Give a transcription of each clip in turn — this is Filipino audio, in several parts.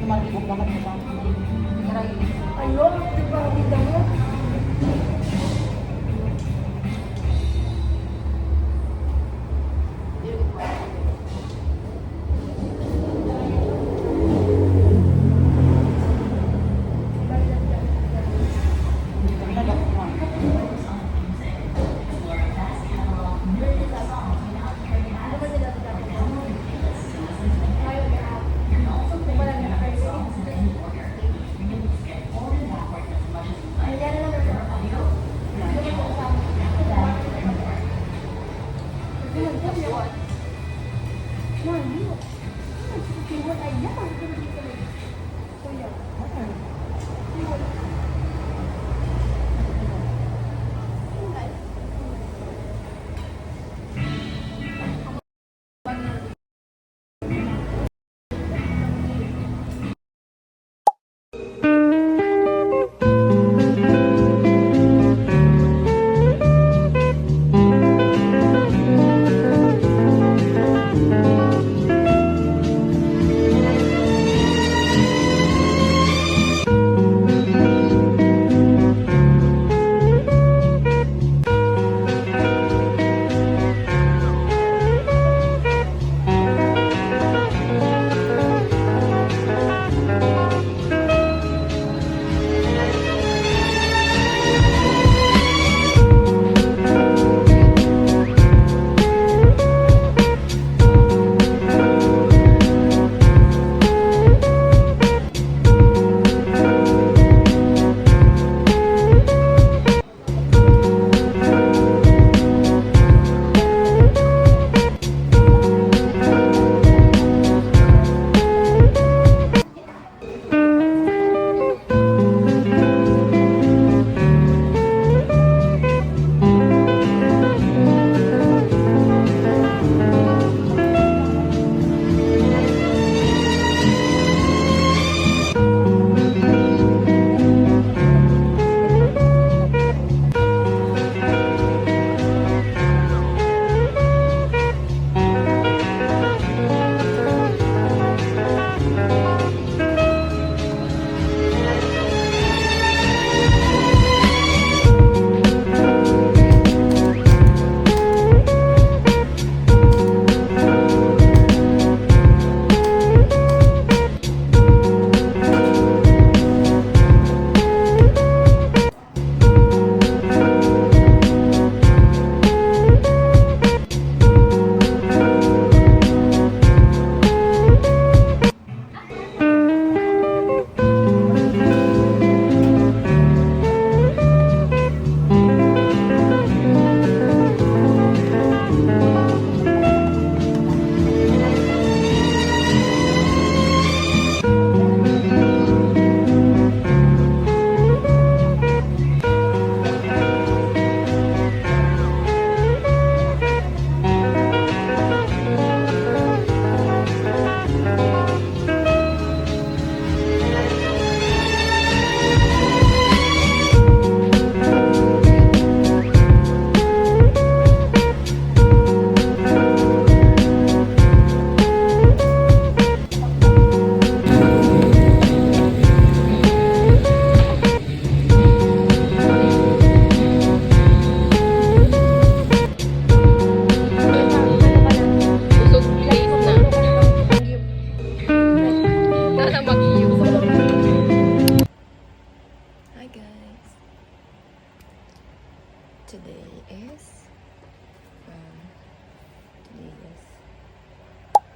Ayun, di ba kita mo?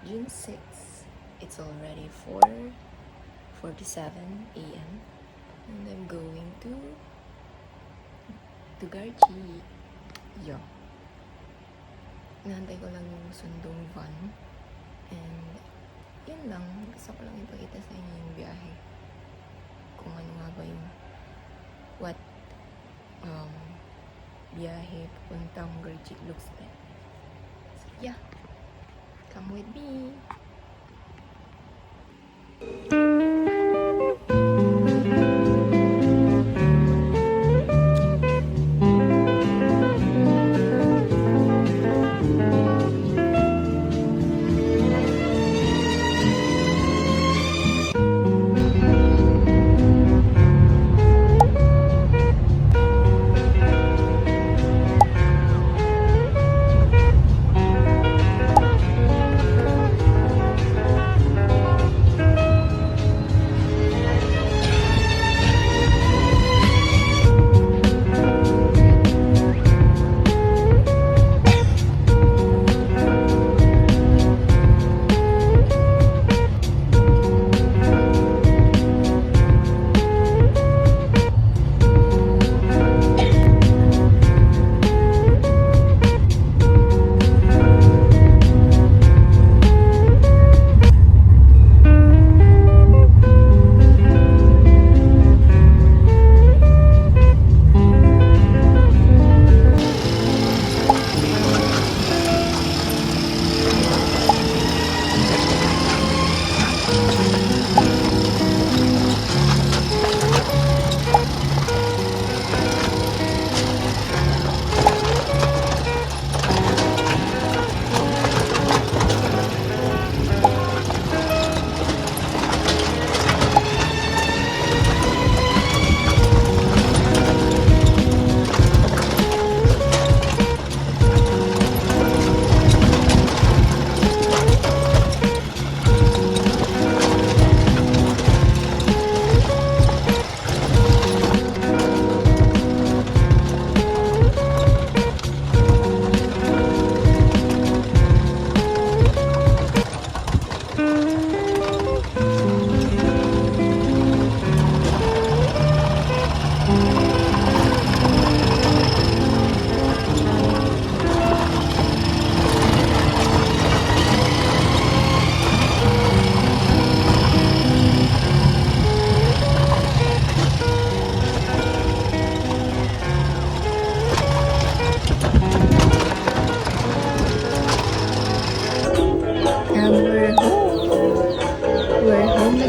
June 6th. It's already 4:47 a.m. and I'm going to Garchi. Yo. Inaantay ko lang yung sundong van. And yun lang. Gusto ko lang ipakita sa inyo yung biyahe. Kung ano nga ba yung biyahe papuntang Garchi looks like. So yeah. Come with me.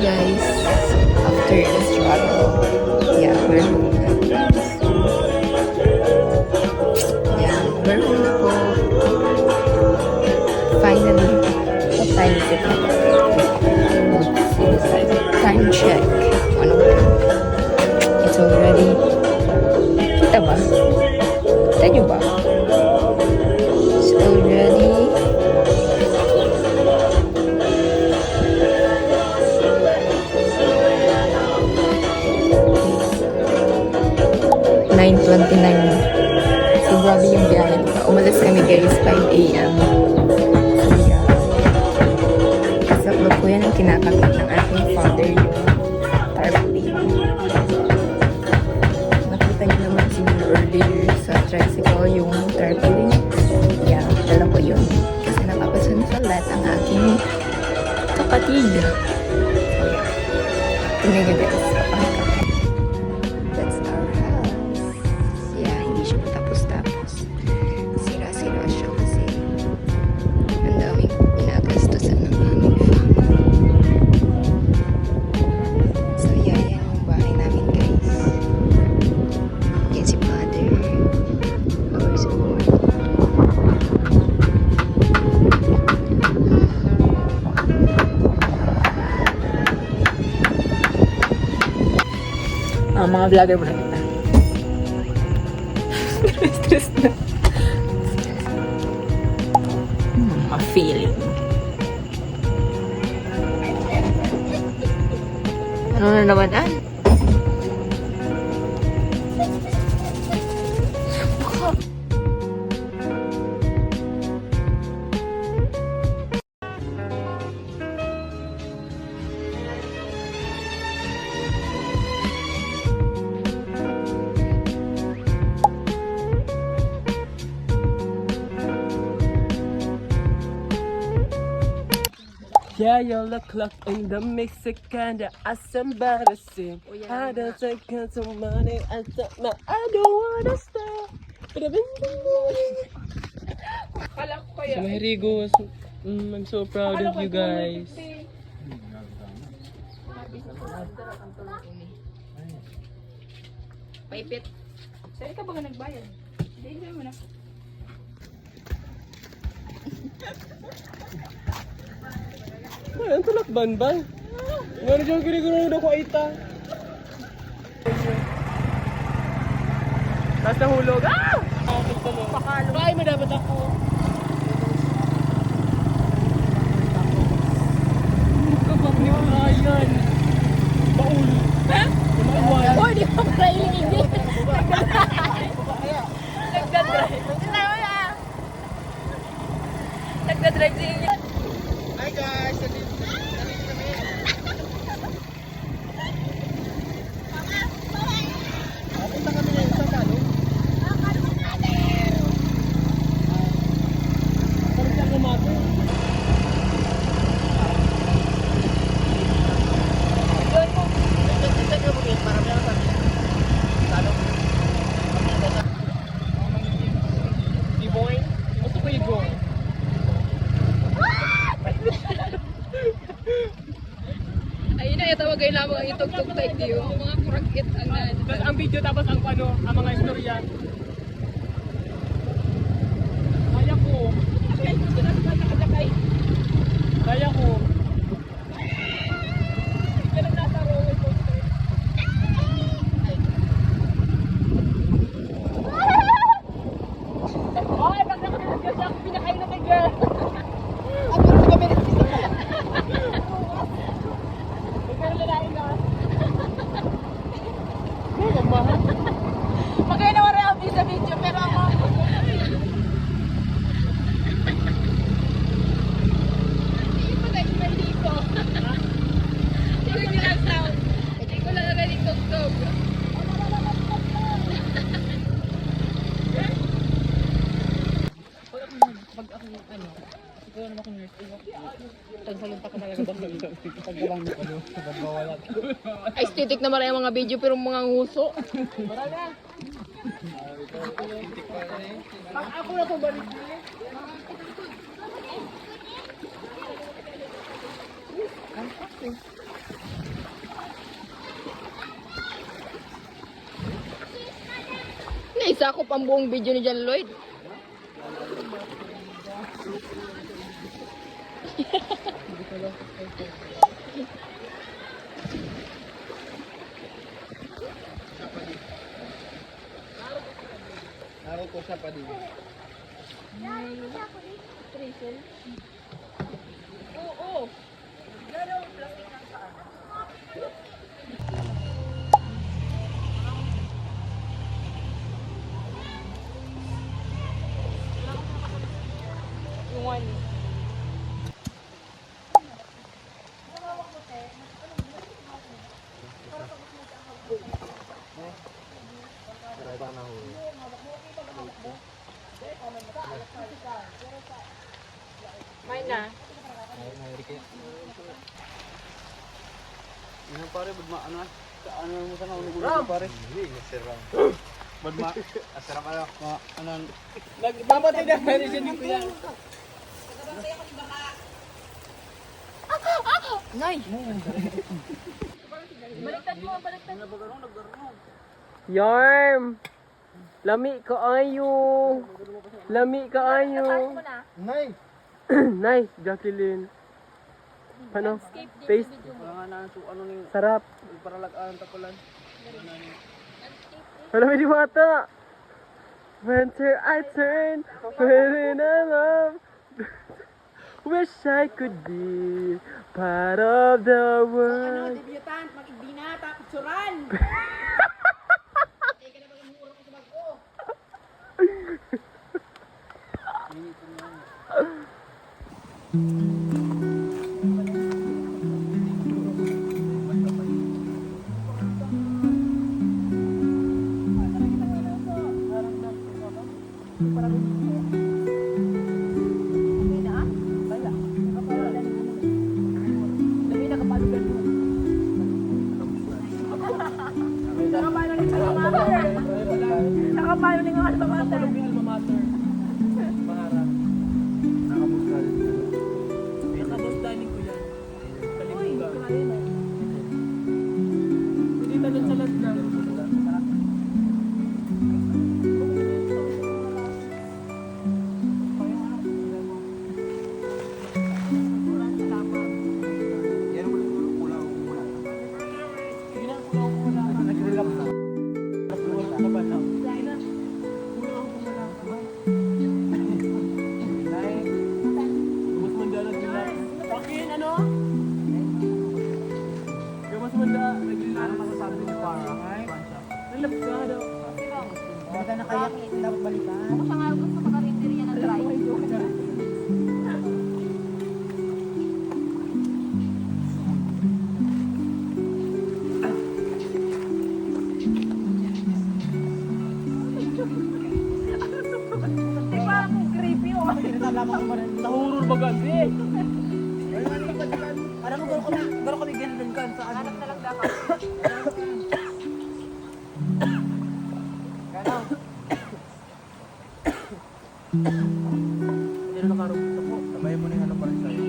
guys. After the struggle. Yeah, we're home na. Yeah, we're home na po. Finally. What time is it? Time check. Ano ba? It's already... Kita ba? Kita nyo ba? It's already... 9:29. So, grabe yung biyahe. Umalis kami guys, 5 a.m. So, yeah. Kasaklop ko yan ang kinakakit ng aking father yung tarpaulin. Nakita niyo naman siguro earlier sa tricycle yung tarpaulin. Yeah, dala ko yun. Kasi nakapasunsalat ang aking kapatid. So, yeah. Tingnan niyo guys, kapag that's our house. Yeah, hindi siya matapos-tapos. Sira-sira siya kasi ang daming pinagastusan ng aming family. So, yeah, yan yung bahay namin, guys. Yan si Father. Our support. Mga vlogger mo na kita. Stress na. Ma-feeling. Ano na naman an? Yeah, you're the clock in the Mexican, that's embarrassing. I don't take some money, I don't wanna stop. But I've been so Mahirigo, I'm so proud of you guys. Paipit. Saan ka ba nga nagbayad? Hindi mo na. Ay, ang tulakban ba? Ngano dyan giniguro ko aita. Tapos nahulog. Ah! Pakalo. Ay, may dapat ako. Kapag ni Ryan. Baul. Ha? Oh, di pa pala ilingin. Nagdadrive. Nagdadrive si Ingrid. Hi guys! Ayun na, itawagay lamang ang itugtog tayo diyo. Mga kurakit ang Tapos ang video tapos ang ano, ang mga istorya. Kaya ko. Kaya ko. Kailan nasa roller coaster? Ay, pag nakakasya siya, pinakain na kay girl. Ako kami nagsisa ka. Pero lalain na. Magkaya naman rin ang sa video, pero ako... Hindi pa tayo hindi ko. Hindi ko nilang sound. Hindi ko lang nagaling tugtog. Pag ako ano, ikaw naman ako nurse. Tagsalunta ka talaga ba? Pag walang ano, nagwawala. Aesthetic naman yung mga video, pero mga nguso. Ako na po balik. Sakop ang buong video ni John Lloyd. Ako ko siya pa din. Oo. Yung one. May na. Ano pare, badma ano? Ano mo sa ulo pare? Hindi, nasira. Badma, asarap ano? Ano? Nagpapatay na rin siya ni Kuya. Nay! Baliktad mo, baliktad mo. Yarm! Lami ka ayo! Lami ka ayo! Nay! Nice, Jacqueline. Ano? Taste? Wala nga na ano ning Sarap. para lagaan tapulan. Wala may diwata. Winter I turn, when I love. Wish I could be part of the world. Debutant, mag-ibinata, picturan! Nakapalo na nga alma mater. Alma mater. Maharap. Nakamuskal. Nakabos dining ko yan. Kalimugan. Hindi tanong sa last na. Yan mo kulang. Sige na, kulang. Nagrilap na. Kapan lang. Mas manda nagrilap. Pakin, ano? Mas manda nagrilap. Ano masasabi niyo para? Nalap ka daw. Wala na kaya dapat balikan. Ako siya nga gusto makarinderya ng dry. Di ba ako creepy o? Nahurol baganti. Alam mo garo ko ni ganun kan sa ano. Hanap talaga ka. Hindi na nakarugto po. Sabay mo na yung ano pa rin sa'yo.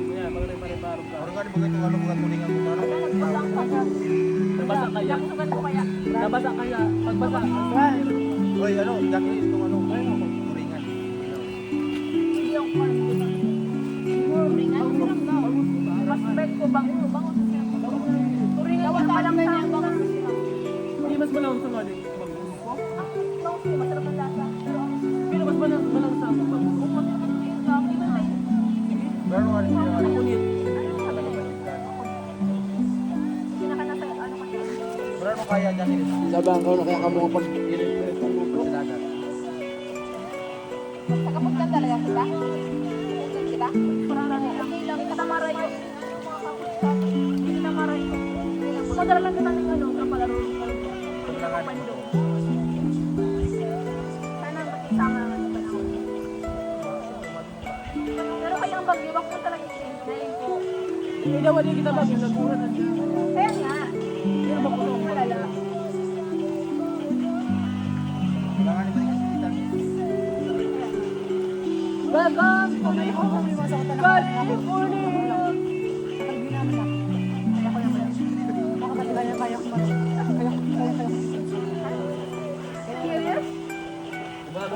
Kaya, pag nagpare-parong ka. Parang gano'n bagay kung ano mga tulingan mo na. Nabasa kaya. Nabasa kaya. Pagbasa. Hoy, ano, Jackie, itong ano, tulingan. Respect ko bango. Turingan ko pa lang ganyan. Hindi mas malawang sa mga Masarap ang lasa. pero mas malawang sa mga Pero ano yung Kunit. Pero ano kaya Jackie? Sabang ko na kaya ka mga pag-ilit mo sa dagat. Nakapunta talaga kita? Kita? Parang okay lang. Katamara yun. Hindi namara yun. Madala lang kita ng ano, kapalaro. Pando. Sana makita nga ng panahon. Pero kaya ang bagyo, wag mo talaga i-change ko. Hindi daw hindi kita bagay nagbuhat na siya. Kaya nga. Pero makulong Malala. Kailangan ni Maringas kita. Welcome to my home, California. Ako naman lang. Ako naman lang. Yan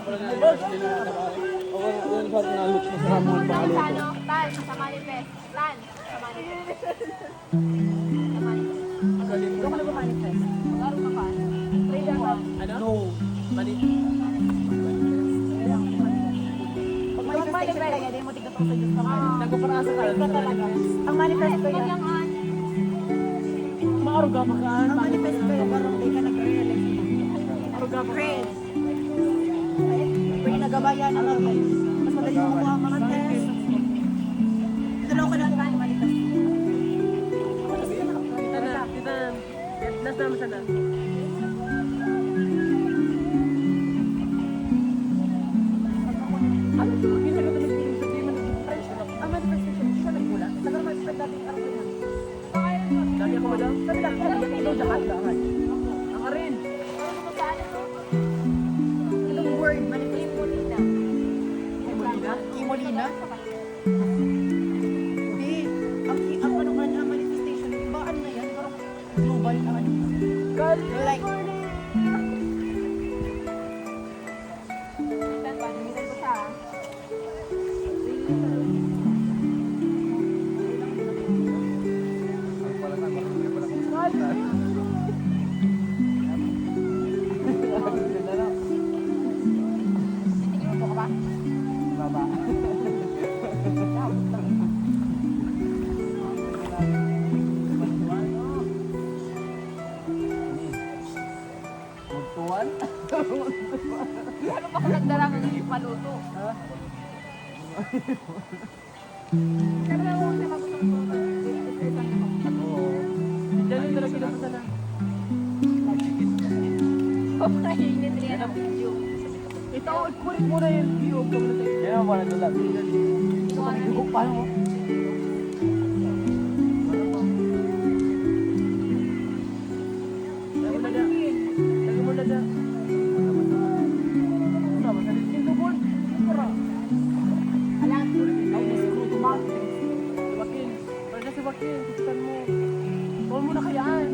ba nalut mo sa Ramon Sa Balut? ano? Tan, sa manifest. Tan, sa manifest. Sa manifest. Ikaw ka nag-manifest. Mag-aro ka pa. Trader ka. Ano? No. Mani. Pag manifest ka lagi, hindi mo tignan sa Diyos ka. Nagpaparasa ka lang. Ang manifest ko yun. Maaruga pa ka. Ang manifest ko yun, parang hindi ka nag-realize. Maaruga pa ka. Pwede nagabayan ang mga mas madali mo kuha ang manifest. Ito lang ako nag-manifest. Kita na. Kita na. Nas naman sana. Ano ito? Kita ka naman din sa team. Ang manifestation, siya nagmula. Tagal ma-expect dating araw na. Dami ako madam. Sabi lang, ikaw jahat. Ang arin. Itong word, manifestation. Kimolina? Hindi. Ang ano nga na manifestation, iba ano na yan? Parang global na ano. Like, Magtuwan? ano pa kung nagdarang ang hindi paluto? Pero na mo siya Diyan yung talaga na sana. Pagkainit rin ang video. Ito, kulit mo na yung view. Yan ang wala nila. Dugo pa no? Lagi mo na da. Lagi mo na da. Ano ba? Salitin ko, Bol. Para. Alam, ay nasimulo tumak. Si Joaquin. Para na si Joaquin. Tutukan mo. Tawal mo na kayaan.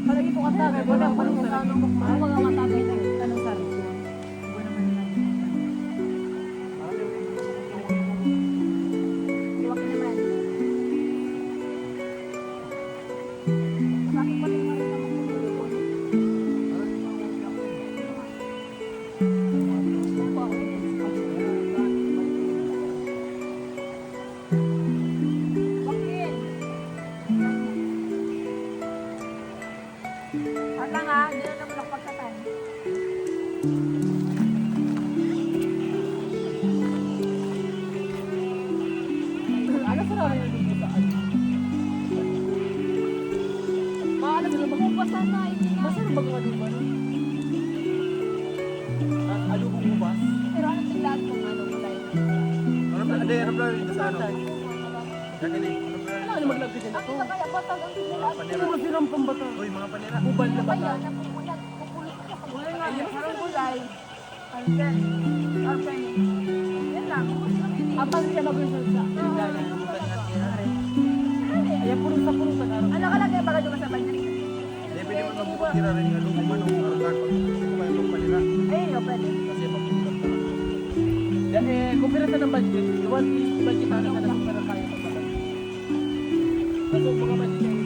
Palagi po kanta. Kaya wala pa rin sa anong bakman. Ang mga matagay na anong sabi ko? Iwak naman. Bakit pa rin marin naman kung tulipon? Bakit? At lang ha, hindi na naman nakapagkatan. Ano sa namin yung dugutaan? Paano mo na magpapasa na? Hindi na. Masarap ba ang aduba? Adubong ubas? Pero anong tiglaan kung ano kulay? Hindi, ano ba rin sa ano? Gagali. Ano maglagay din Ang ako? isa kaya batag ang tiglaan. Ano ba silang pambata? Uy, mga panira. Ubal na bata. Kaya napupulat, pupulot ka pag kulay nga. Parang kulay. Pansin. Or penny. Yan lang. Abang siya mag-result sa Ayan, puro sa puro sa araw. Ano ka lang kaya baka dumasabay na? Hindi, pwede mo magpapatira rin nga luma no. Arugan. Gusto ko kayo mga panira. Ayun yun, pwede. Kasi mapupulat ka lang. Kumpira sa ng budget, iwan budget na ka lang para kaya sa budget. Kasi mga budget yung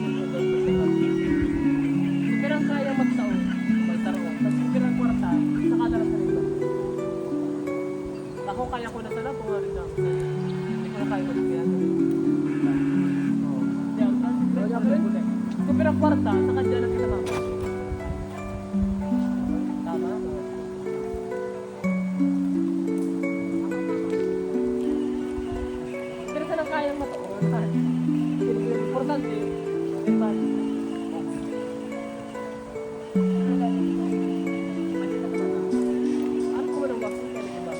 kumpira kaya magtaon, magtaroon. Tapos kumpira ang kwarta, saka na lang sa nila. Ako kaya ko na sana, bunga rin ako. Hindi ko na kaya magkaya. Kumpira ang kwarta, saka dyan lang kita mama. Tama? Pero sa nang kayang matuon, importante, diba? Ano ko ba ng vaccine kaya diba?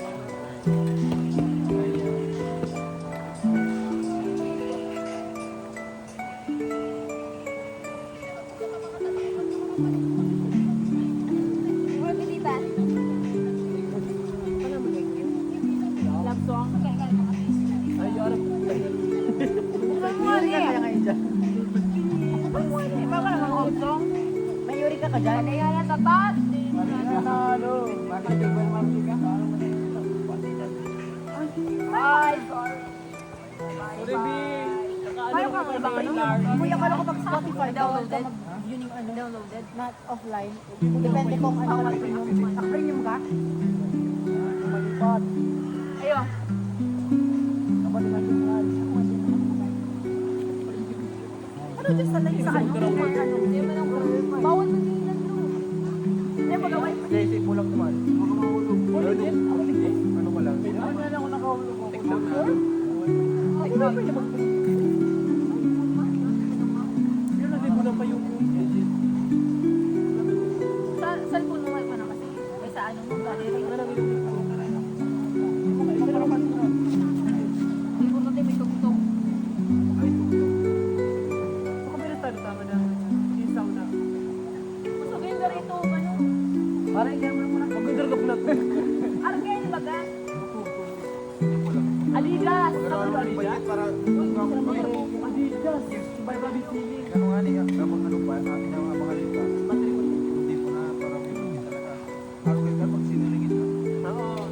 Mga pinita. Ano mo yun? Love song. Kaya kaya mga Ay, yun. Mayuri ka kaya ngayon dyan. Mayuri ka ka dyan? Mayuri ka ka dyan? Kaya yan, tatat. Ay, sorry. Ayaw ka nga bang ano? Kuya, kala ko pag Spotify downloaded. Yun yung ano? Downloaded? Not offline. Depende kung ano ka premium. Premium ka? Ayun. Ano dyan sa lang sa ano? Hindi mo lang bawal mo din lang doon. Hindi mo gawin. Kasi pulang naman. Baka mahulog. Ano din? Ano ba lang? Ano na lang ako nakahulog ako. Tikman na. Yun na din mo na pa yung Sa cellphone mo pa na kasi. May sa ano mo, gallery. Hindi mo natin may tugtog. tama na. Isaw na. Gusto ko yung garito, ano? Parang hindi mo na. Magandar ka pula. Argel, baga? Adidas! Adidas? Para Adidas. By Bobby Feeling. Ano nga niya? Kapag ano pa, mga lipa. Hindi po na para may talaga. Ako yung kapag sinunigit na. Oo.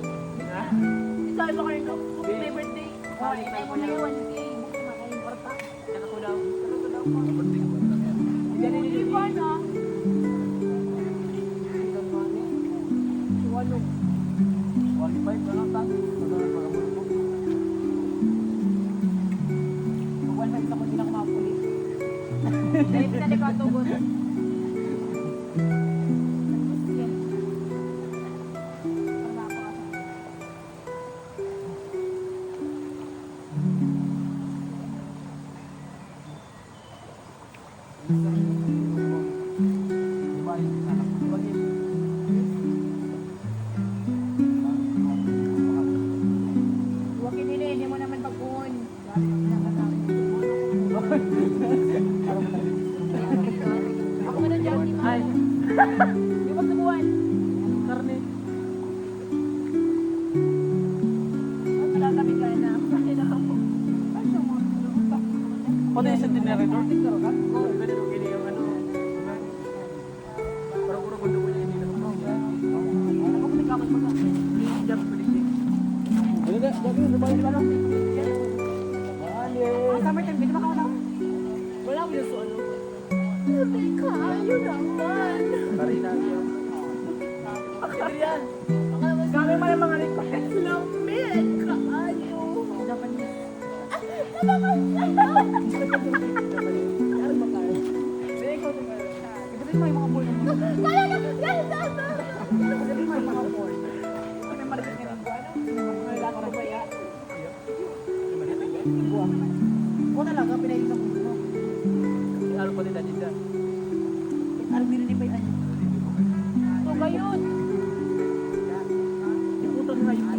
Isabi ba kayo, kung may birthday? Oh, itay mo na yung 1K. Makaimporta. Ano ko daw? Kapag Hindi pa na. qualified na lang tayo. Mag-1.5 sa kung ilang mapulit. Dahil pinali ko ang tugon. Huwag kinili, hindi mo naman pagpuhon. Ako mo ng jockey mo. Ay. Di ba subuhan? Karne. Ang malakami ka na. Kasi na ako. Pati yung dinerator? Oo. Ganito gini yung ano. Parang puro gundo ko niya hindi naman. Ako may kamay mo ka. Jump ko dito. Ano na? Jump ko na ba lang? Summertime, hindi ba ka Wala ko yung so ano. Teka, yun naman. Karina niya. Bakit yan? Kami man ang mga request. Lamig ka, ayo. Japanese. Gabi mo yung mga ball na kaya na! Gabi mo yung mga ball. May maliit nga rin ba? May lahat na ba ya? Una lang, pinaisip mo. Ano pa din natin dyan? Ano meron ba yung ano? Ito ba yun? Yung utang nga yun.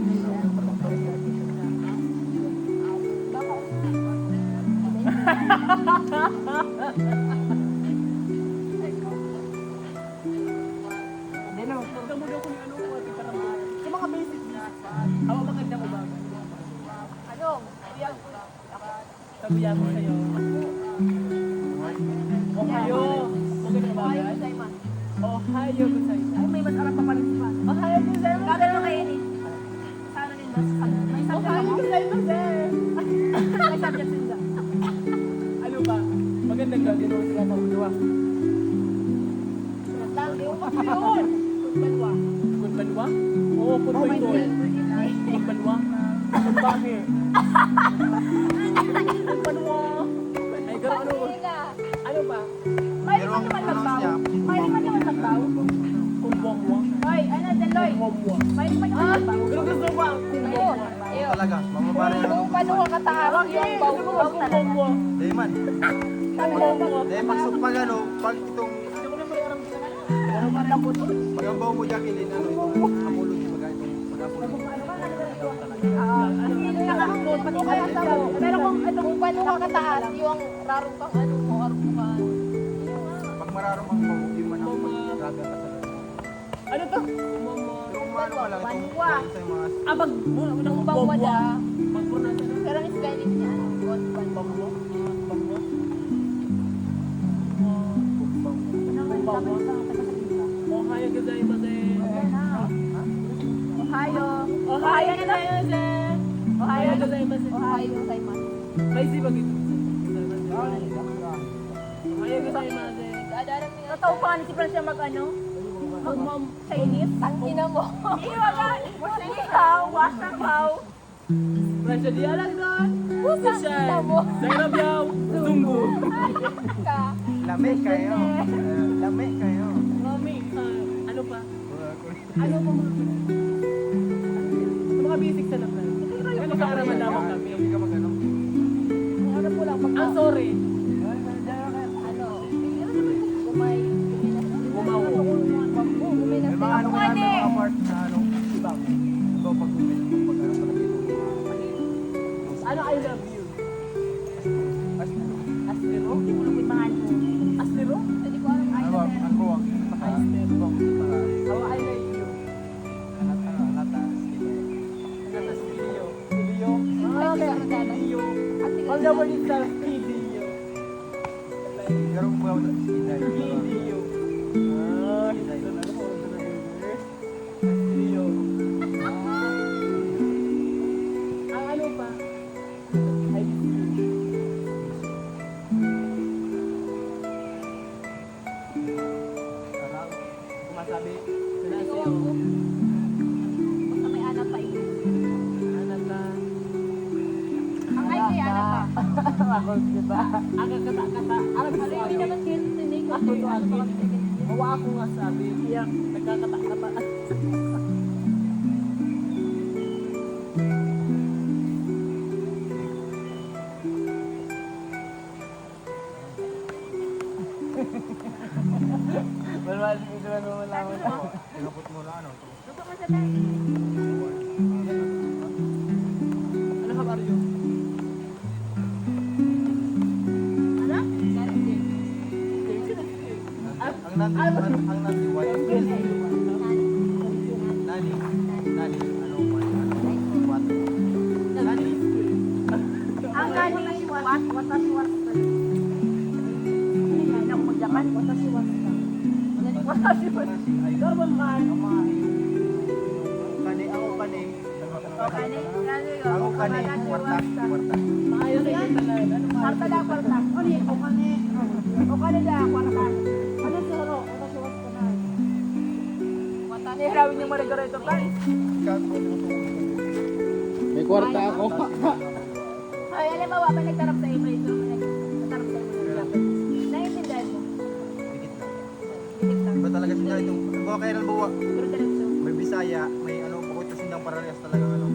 Hindi na. Ito mo daw kung ano mo ating karamahan. Sa mga basic na. Ako magandang umaga. Ano? Yan. Sabihan mo sa'yo. Ohio. Magandang umaga. Ayaw sa iman. Ohio gozaimasu. Ay, may mas arap pa pala siya. Ohio gozaimasu. Gagano kayo ni? Sana din ba? May subject Ohio ako? gozaimasu. May subject din ba? Ano ba? Magandang gabi mo sila sa ulo. Dami yung yun. Balwa. Kunbanwa? Oo, kunbanwa. Kunbanwa? Kunbanwa. Kunbanwa. Ay, garo ano? Ano ba? May naman naman magbaw. May naman naman magbaw. Kumbongwa. Hoy, ano, Deloy? Kumbongwa. May naman naman magbaw. Pero gusto ba? Ayun. Ayun. Talaga, mamabara yung Kung paano ka kataharap yung baw-baw talaga. Kumbongwa. Dayman. Kumbongwa. Dahil pag ano, pag itong pag ang baho mo Jacqueline, ano itong amulog yung baga itong pag-apulog. Nakahangod, pati kaya daw. Pero kung ito, kung paano ka kataas, yung rarong kang ano mo, arong ka. Pag mararamang baho, di man ang gaga ka sa Ano to? Kumbongwa. Pero kung ano ka lang, itong Banwa. sa yung mga Abag mo. Yung bangwada. Magpurnasa na. Pero ang spelling niya, ano, God, Bangwa. Bangwa. Bangwa. Ohio gozaimasu. Ohio. Ohio gozaimasu. Ohio gozaimasu. Ohio gozaimasu. May si bagay. Ohio gozaimasu. Totoo pa ni si Francia mag-ano? Chinese? Ang ina mo. Hindi, wala. Ikaw, wasakaw. Presyo di alam doon. Pusa, ina mo. Sarap yaw. Tunggu. Ka. Lame kayo. Lame kayo. Mami, ano pa? Ano pa mga sa mga basic sa laban. Ano ka araman lamang kami? Hindi ka mag-ano. Ano po lang, pag Ang sorry. ano, gumay, Gumawo. gumay na May mga ano kaya may mga part na ano. Ibang. Ito pag ano pala dito. Ano I love you? Astero? Hindi mo lupit mahal mo. Astero? Hindi ko alam ay Ano ba? Ano ba? Astero. Para How I like you? lata. Nata Silio. Silio? Ah, Okay. kaya Silio. Ate On the word itself, Silio. Garong ba ako sinay? Silio. Ah, ano mo? Silio. Ang ano pa? I miss you. Kumasabi, Ikaw sinasa'yo, ako. Basta may anak pa eh. anak ka, Ang ay kay anak pa. ako, diba? Aga kata-kata, alam mo Ano sa hindi naman kayo tinig ko. Ako to Ano ba akin. Hawa ako nga sabi, kaya nagkakata-kata. Malwal, ito na naman naman ako. Tinapot mo na ano. Gusto ko sa dahil. Ano ka, Mario? Ano? Galit din. Ang nandi white. Nani. Nani. Ano white? Ano what? Nani. Ang nani, what? Watashi wasta. Hindi ako mag-Japan. Watashi wasta. Watashi wasta. Normal man. Kani ako kani. Kani, kani, Ako kani. watashi Warta. wasta. Warta. Maayos na yung talan. Ano ba? Kwarta lang, kwarta. Ano yun? O kani. O kani lang, kwarta. Ano suro? Watashi wasta na. Watashi. Hirawin yung marigarito tayo. May kwarta ako. Ay, alam mo, ba nagtarap sa imo ito? Nagtarap sa imo ito. Naiintindihan mo? Dikit lang. Dikit lang. Iba talaga siya ito. Bawa kaya ng bawa. Pero diretso. May Bisaya, may ano, pakot yung sindang parehas talaga ano.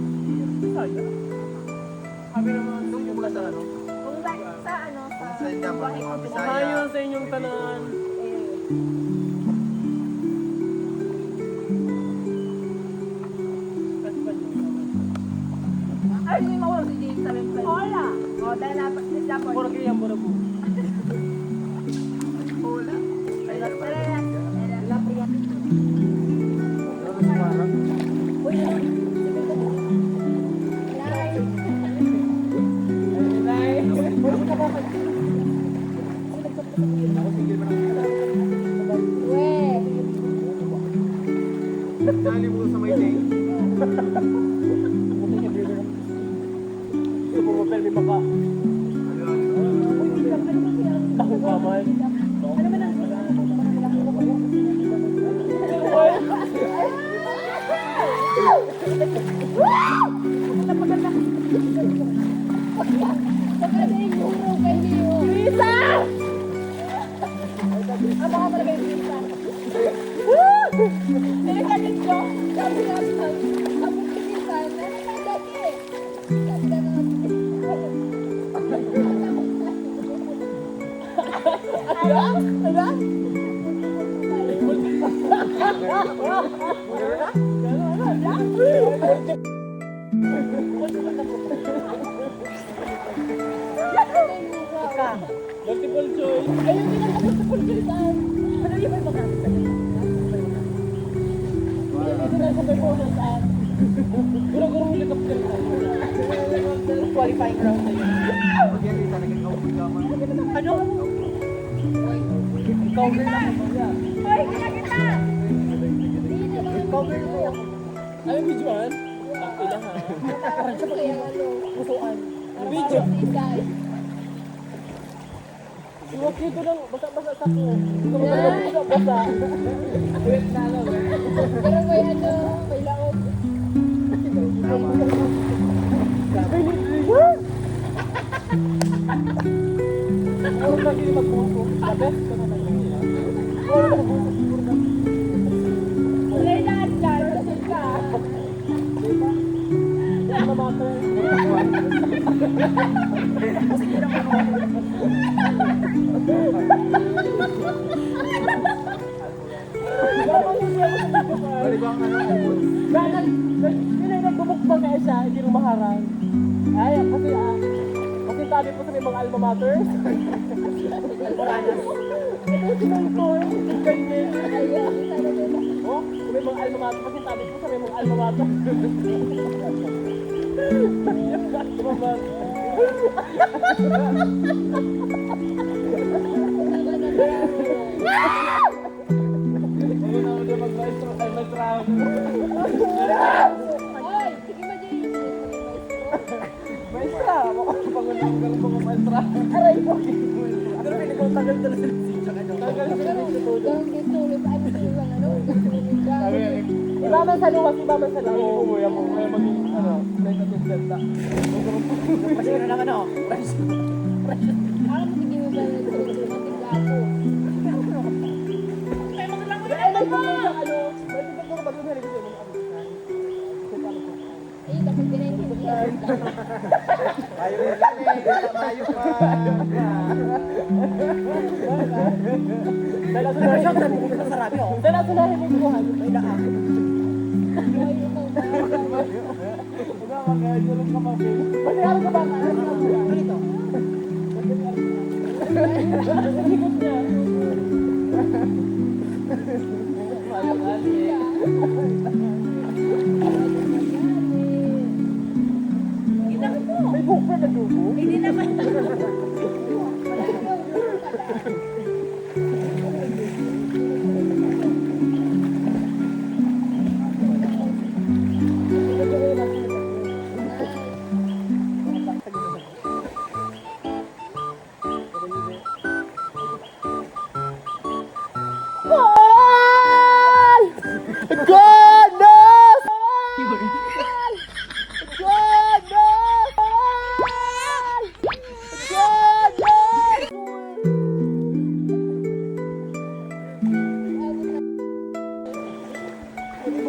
Saya. Sabi naman, Doon yung mula sa ano. Kung ba, sa ano, sa... Sa India, mga Bisaya. maayos sa inyong tanan. Ay, hindi mo si James sabi mo. Hola! O, dahil dapat sila po. Puro kaya ang burabu. Hola. Ay, ano ba? Nali mo sa may day. Ito po mo may maka. Ako ka man. Multiple choice. Ayun, hindi na multiple choice. Ano yung may pagkakit sa ganun? Gurong-gurong helicopter ka. Qualifying round na yun. Pag yan, talaga ikaw pagkaman. Ano? Ikaw na lang. Hoy, kita! Cover mo ako. Ay, videoan? Ako lang ha. Parang siya pag Pusuan. Video. guys. Huwag dito lang, basa-basa sa ko. Gusto mo talaga basa-basa. Wait na lang. Pero may may laog. Ano na hindi magbuko? Labes ka na lang. Ano na magbuko? Wala yung lahat dyan. Lasing ka. Yan na mata. Bali ba ang Yun ay nagbubukbang kaya siya, hindi rumaharang. Ay, kasi tabi po sa may mga alma maters. Ito sinungkol, ganyan. Ayun, sana din. Oh, sa may mga alma mater, kasi tabi po sa may mga alma mater. Tumabag. Ano na ulit mag-maestro, ay maestro. Ay, sige ba dyan yung Maestra, pangunang galing mga maestra. Aray po. Pero pinagaw tagal talaga sa sitya ka nyo. Tagal sa Ganun din tuloy pa. Ano sa'yo lang, ano? Iba man sa luwas, iba man sa lawas. Oo, umuya mo. Kaya maging, flight attendant na. Kasi ano naman ako, fresh. Ako matigil mo ba na ito? Matigil ako. Ay, may po sa ano, may tignan ko ba doon kasi mga Eh, dapat ginaintindihan. Ayaw mo lang eh. Tamayo pa. Dahil sunahin mo buhay, may lakas. Ayaw mo ba? Ikaw, mag-tulog ka mag Pwede ano ka ba? Ano ito? Likod niya. May buhok pa na dugo? Hindi naman. Goodness!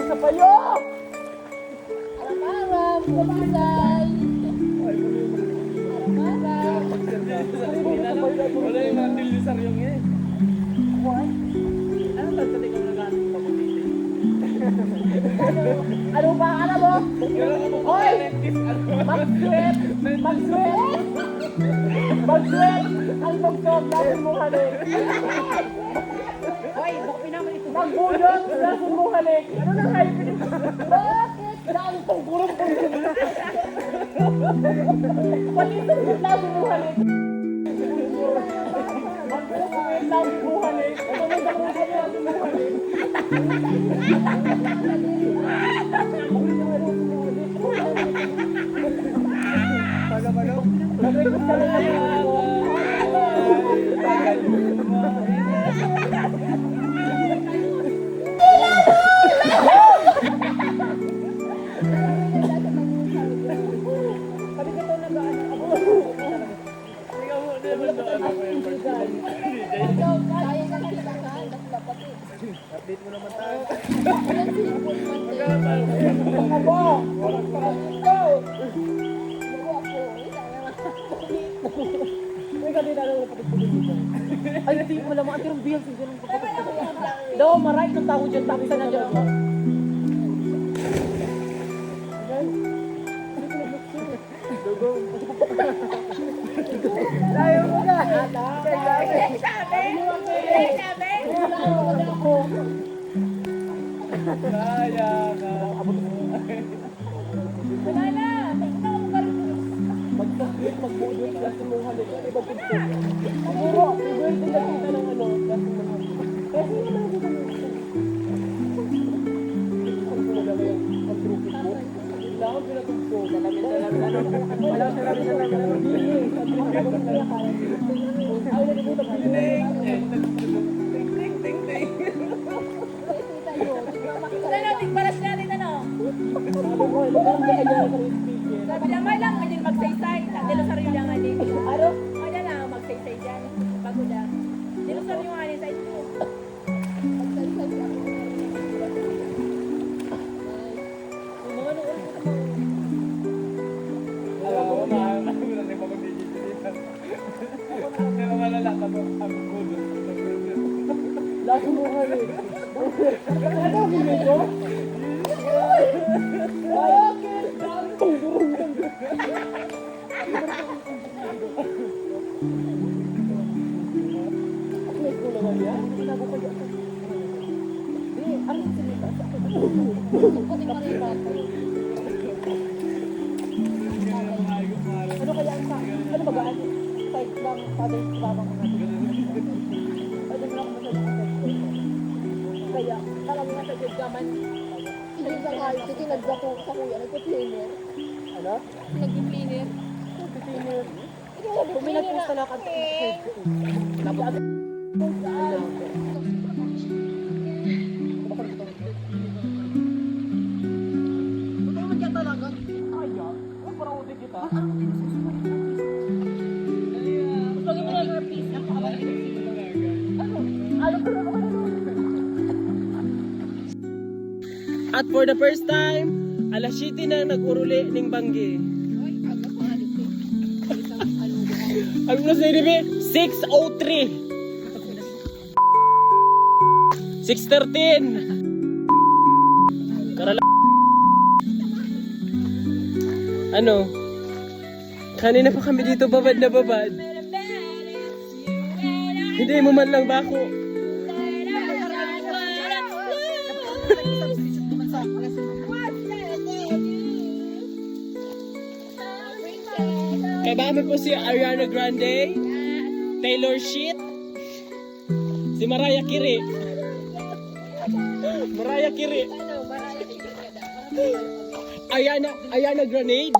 Sa payok! Aram-aram, kumasay. Aram-aram. Wala yung mga nilisar yung eh. What? Ano ba sa ikaw nagaling pa mo dito? Ano ba? Ano mo? Hoy! Mag-sweat! Mag-sweat! Mag-sweat! Ang mag-sweat natin mong halik! Hoy! Bakit naman ito? Mag-bulot! Nasin mong halik! Ano nang hype nito? Bakit? Daan pang kurong pang Palitan mo nasin mong halik! Mag-sweat nasin mong halik! Ano nang dakusan nasin mong halik? Nag-record ka na Kaya ka na silakan. Dapat eh. Update mo naman tayo. Walang cellphone man din. Abo! Go! Ako ako. Uy, kanina lang napatid-pagod dito. Ay, hindi ko alam. Ang tirong biyang sige nung pagkatid. Daw, maray ng tao dyan. Tapos na dyan ako. Layo mo na! Kaya ka. Wala na. Ikaw ang galing. Mag-budot kasi mong halik. Iba po po. Siguro, siguro din nakita ng ano, kasi mong halik. Kasi naman nakita mo. Ano, tigbalas natin ano? Sabi niya, may lang, may din magsaysay. Dilo sa rin lang ani. Aro? May na lang, magsaysay dyan. Bago na. Dilo sa rin yung ani sa ito. Magsaysay siya. Ano kaya ang sa... Ano ba gaan? Side lang, father, babang mga pwede mo lang masyadong ang kaya, talagang nga sa gaman. Sige sa kayo, sige nagdako sa kuya, nagpa-cleaner. Ano? Nag-cleaner. Cleaner. Kung may nagpusta na ka, At for the first time, alas 7 na nag-uruli ning banggi. Ang oras na yun, 6:03. 6:13. Karala. Ano? Kanina pa kami dito babad na babad. Hindi mo man lang bako. Kasama po si Ariana Grande, Taylor Swift, si Mariah Carey. Mariah Carey. Ariana Grande.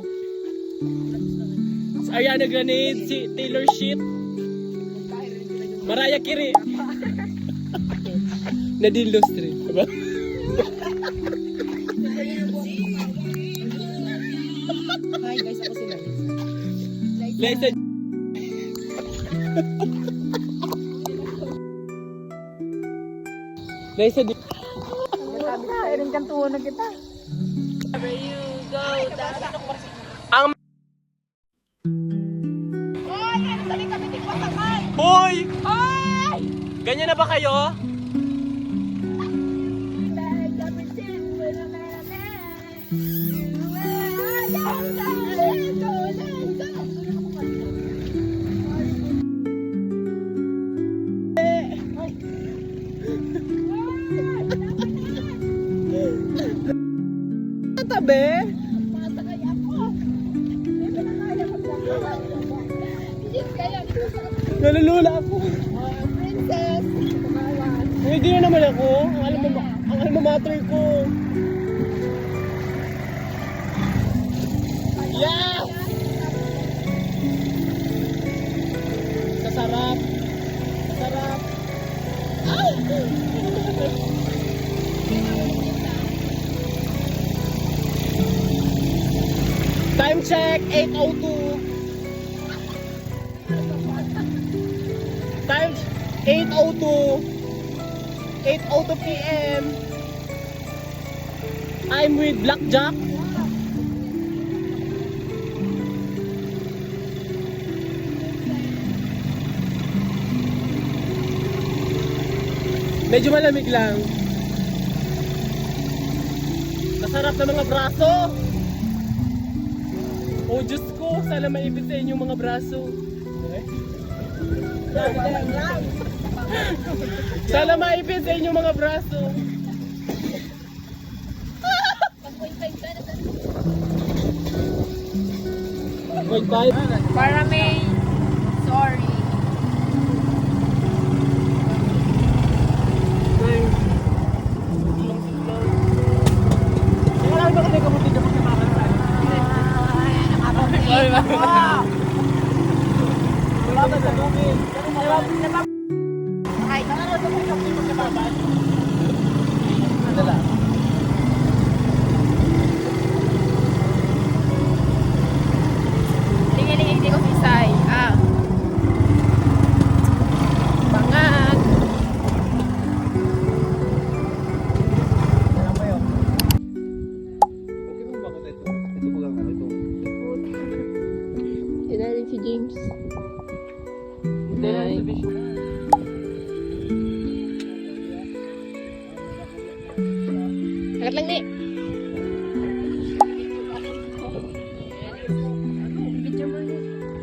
Si Ariana Grande, si Taylor Swift, Mariah Carey. Nadine Lustre. Diba? Hi guys, ako sila. Liza. Liza. Sabi ka, irin kantuhan na kita. Ang Hoy, ano sali kami tigpasakan? Hoy! Hoy! Ganyan na ba kayo? Tabi? Masakay ako. Hindi na kaya magdakalan. Hindi kaya. Nalulula ako. Princess. Kumawan. Hindi na naman ako. Ang alma mater ko. Yeah! Sasarap. Sarap. Time check, 8:02. Time 8:02. 8:02 p.m. I'm with Blackjack. Medyo malamig lang. Masarap na mga braso. Oh, Diyos ko, sana maipit sa inyong mga braso. Sana maipit sa inyong mga braso. Wait, bye. Para may sorry. Kailangan ba kasi kamutin na pagkakaroon? Tingin-tingin di ko fisay. Bangan. Okay mo ba ko ito? Ito po lang ito. Sinaling si James. Ay. Agad lang ni.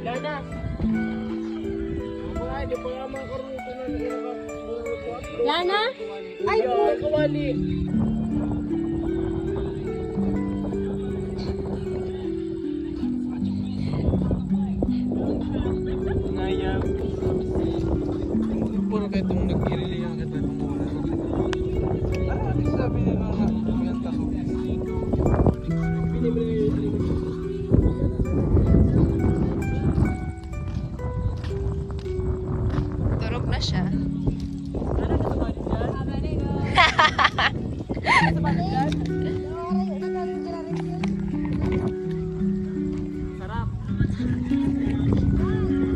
Lana. Hindi pa nga makaroon ito na Lana? Ay, kawali. Ngayang. Puro kayo itong nag-irilihan ka itong muna. Ano natin sabi nila na yan kaso? Turog na siya.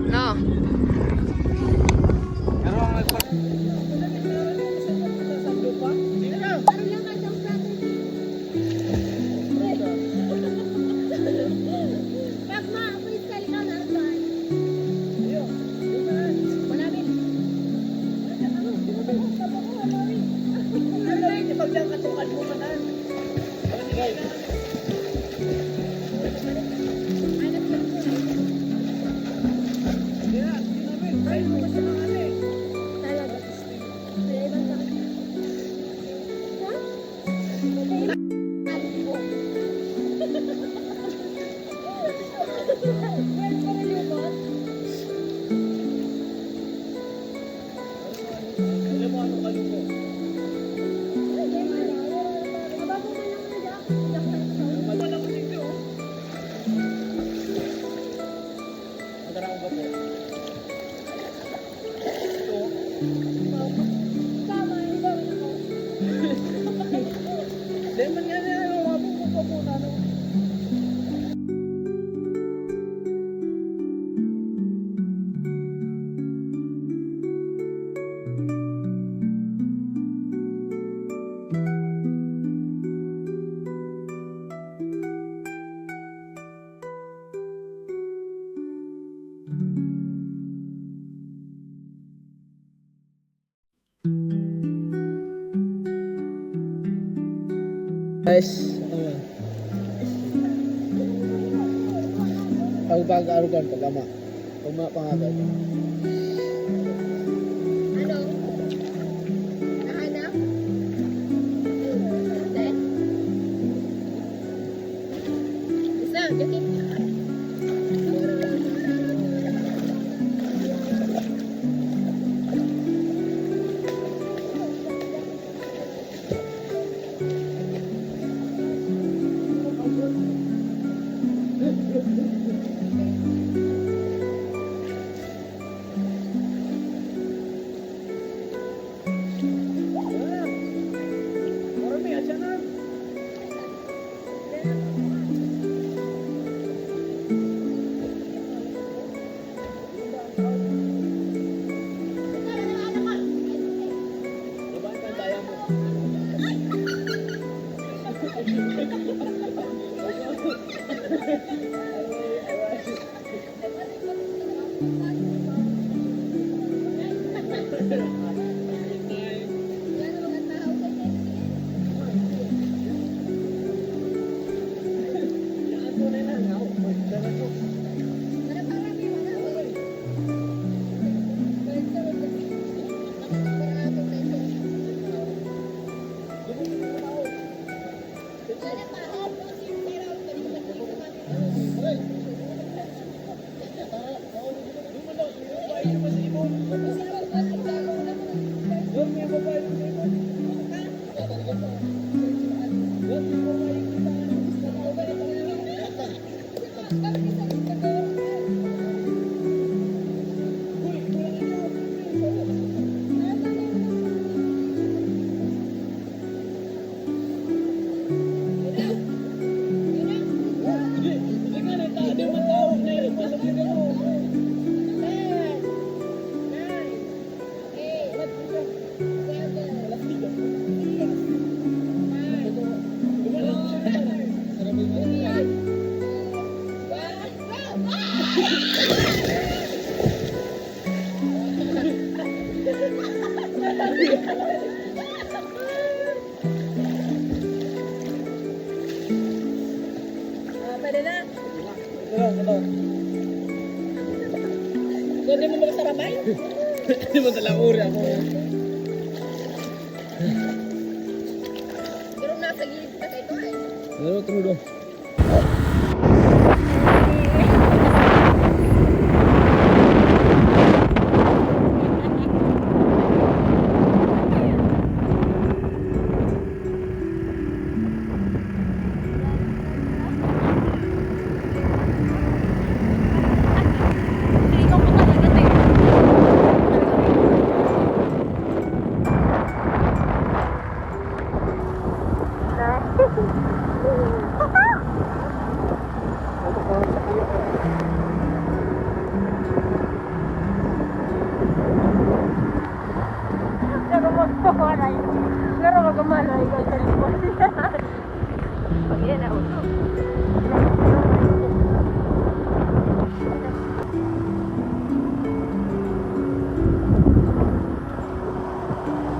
No. Pero ang nagpa... Guys, ang pag-arugan pag-ama. Pangatay. Ano? Nahanap? Hindi. Isa, jakit. Thank you. Pwede na. Pwede mo magsaramay? Hindi mo talang uri ako. Pero nasa gilid ka ito eh. Ano, trudo? Ikaw po talaga tayo. Pero magpamalay. Pero magpamalay ka sa likod. Pag yan ako.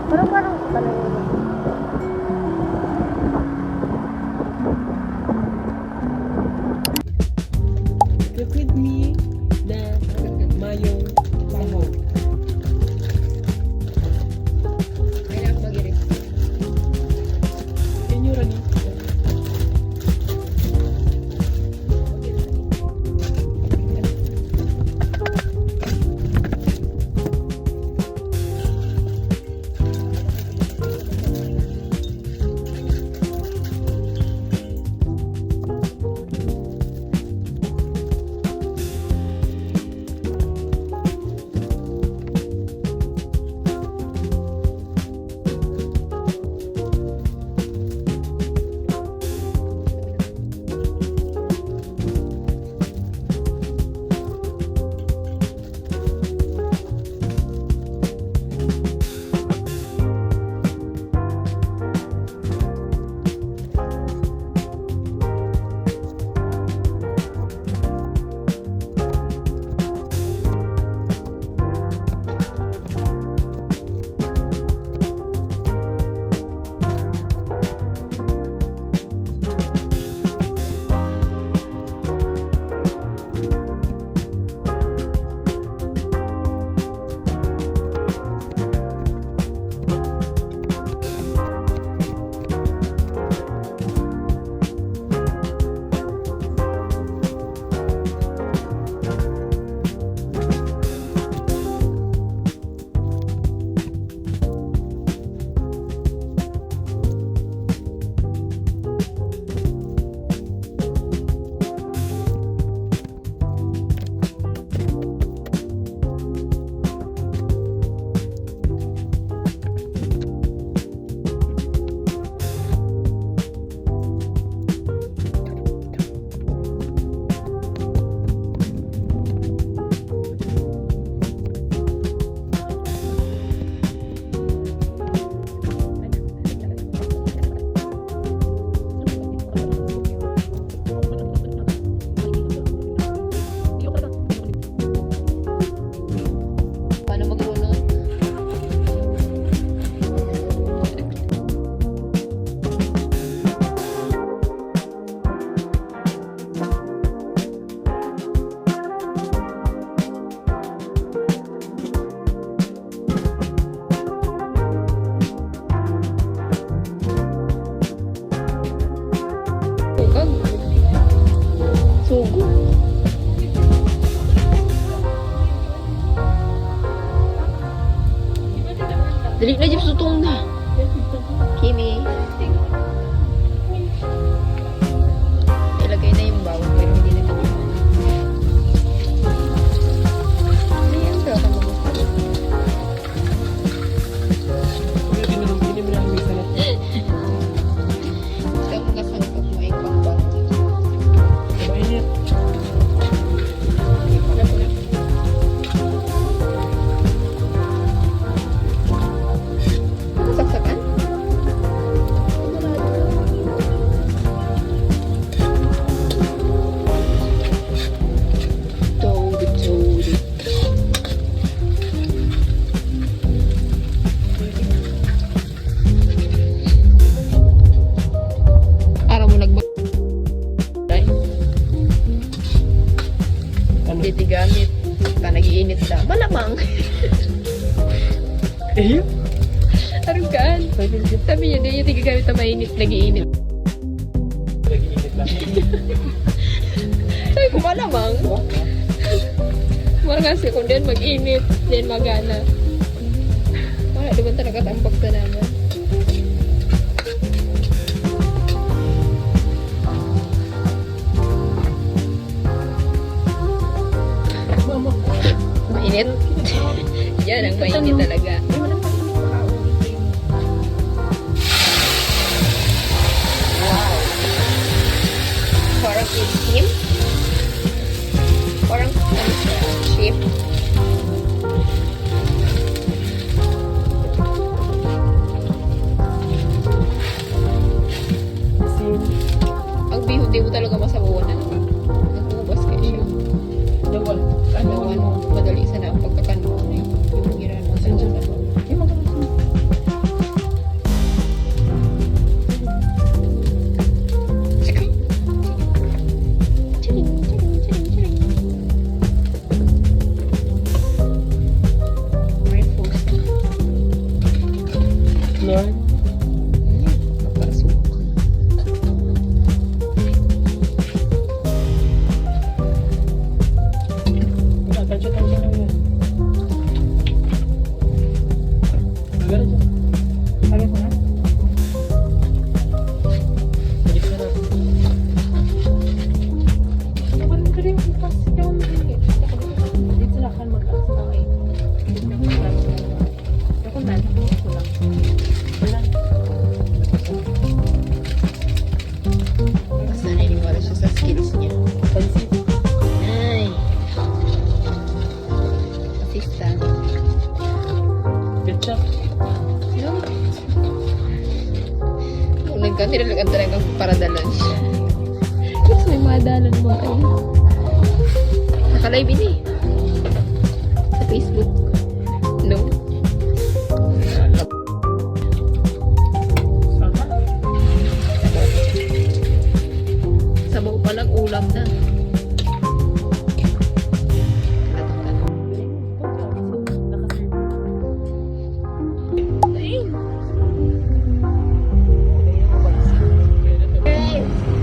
Parang talaga yun. Cook with me na mayong sahog. Kailangan ko mag-iris. Yan yung rani. Dali na dyan sutong na. Kimi. Ilagay na yung bawang pero hindi na ganyan. Ayan, pero ka magusto. Hindi mo lang may salat. Ito ang kasangkap mo ay pangpang. Mainit. Diti gamit. Ta nagiinit ta. Malamang. Eh, Arugaan. Sabi niya, di niya tigagamit na mainit, nagiinit. nag-iinit lang. Sabi ko, malamang. Marang kasi kung din mag-init, din magana. Wala, diba talaga tambak na naman. Mainit? Yan ang mainit talaga. Parang itim. Parang ano siya, shape. Ang bihod di mo talaga masabawan na. Nagubas kayo siya. Dawal. Kanawan, madali sana ang pagkakanuan eh. Yung hiran mo sa ulan. Lord. Papasok. Tansya lang yan. Agad dyan. Sabi ko na. Hindi ka na. Nabarin ka rin. Kasi yung dito na kan mag-asa na kayo. Ako na. Ako lang. Wala. Mas naniniwala siya sa skills niya. Pansit. Ay. Assistant. Ketchup. No? Kung nagka-nilalagan talaga para dalan siya. Yes, may mga dalan mo kayo. Naka-live ini. Sa Facebook. No? Sabaw pa lang ulam na.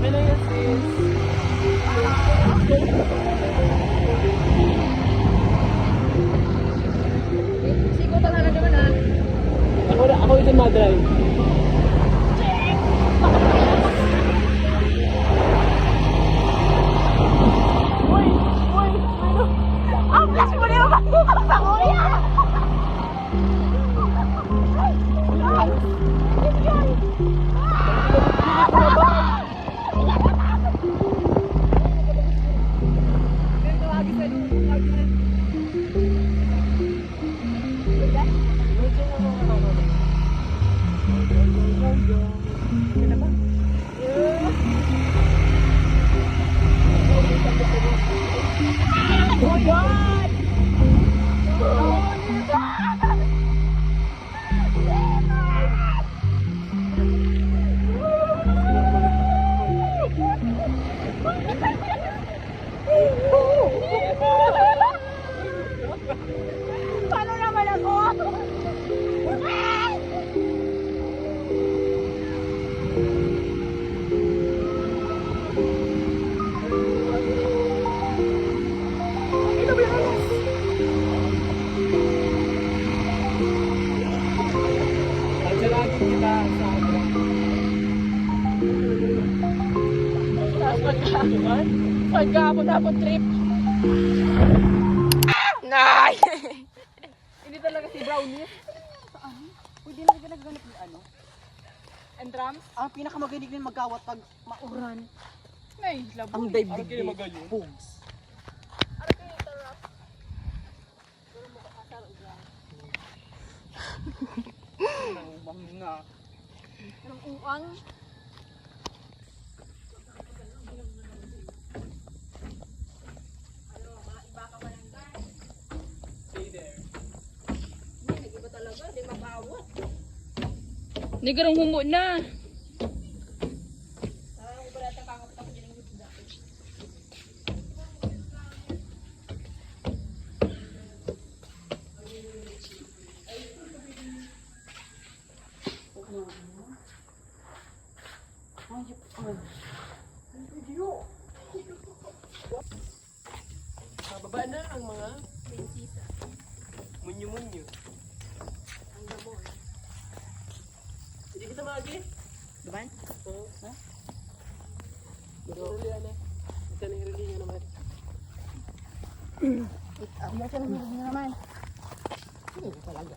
Ano yan, sis? Sigo talaga naman ah. Ako ito mag-drive. Pagkapon na po trip. Nay! Hindi talaga si Brownie. Pwede na ka nagganap ng ano? And drums? Ang pinakamagaling din magkawat pag mauran. Nay, labo. Ang daigdig din. Booms. Anong uang? Nigarang humo na. Iba na ang mga munyo-munyo. Hindi kita magi. Diba? Oo. Ha? Maruli na. Ito na hirili nga naman. Ang nasa nang naman. Hindi talaga.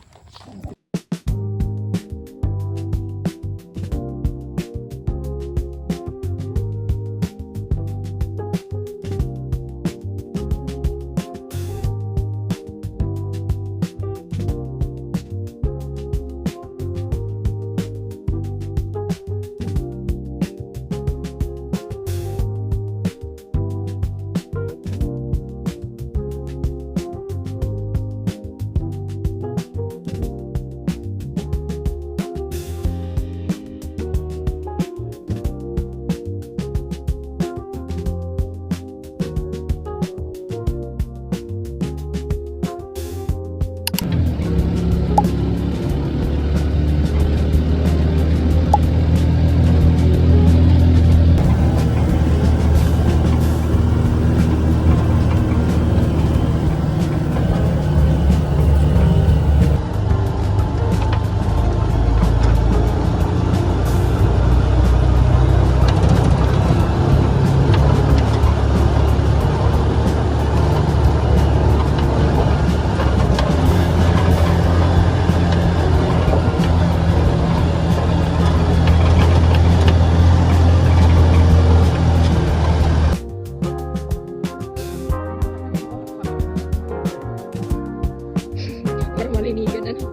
Para malinigan ano.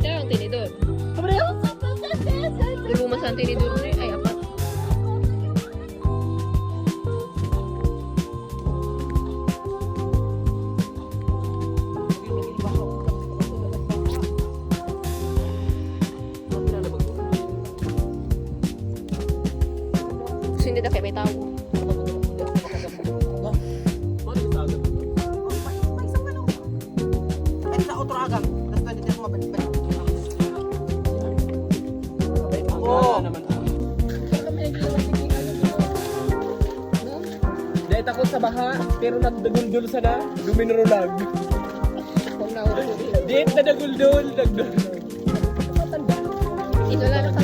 Kaya ang tinidor. Luma sa tinidor ni ay apat. Gusto hindi na kayo may tao. Sa otro agang. Tapos pwede din mabalik-balik. Oo. Dahil takot sa baha, pero nagdaguldol sa na, duminurulag. Kung nauro. Di, nadaguldol, nagdul. Ito lang sa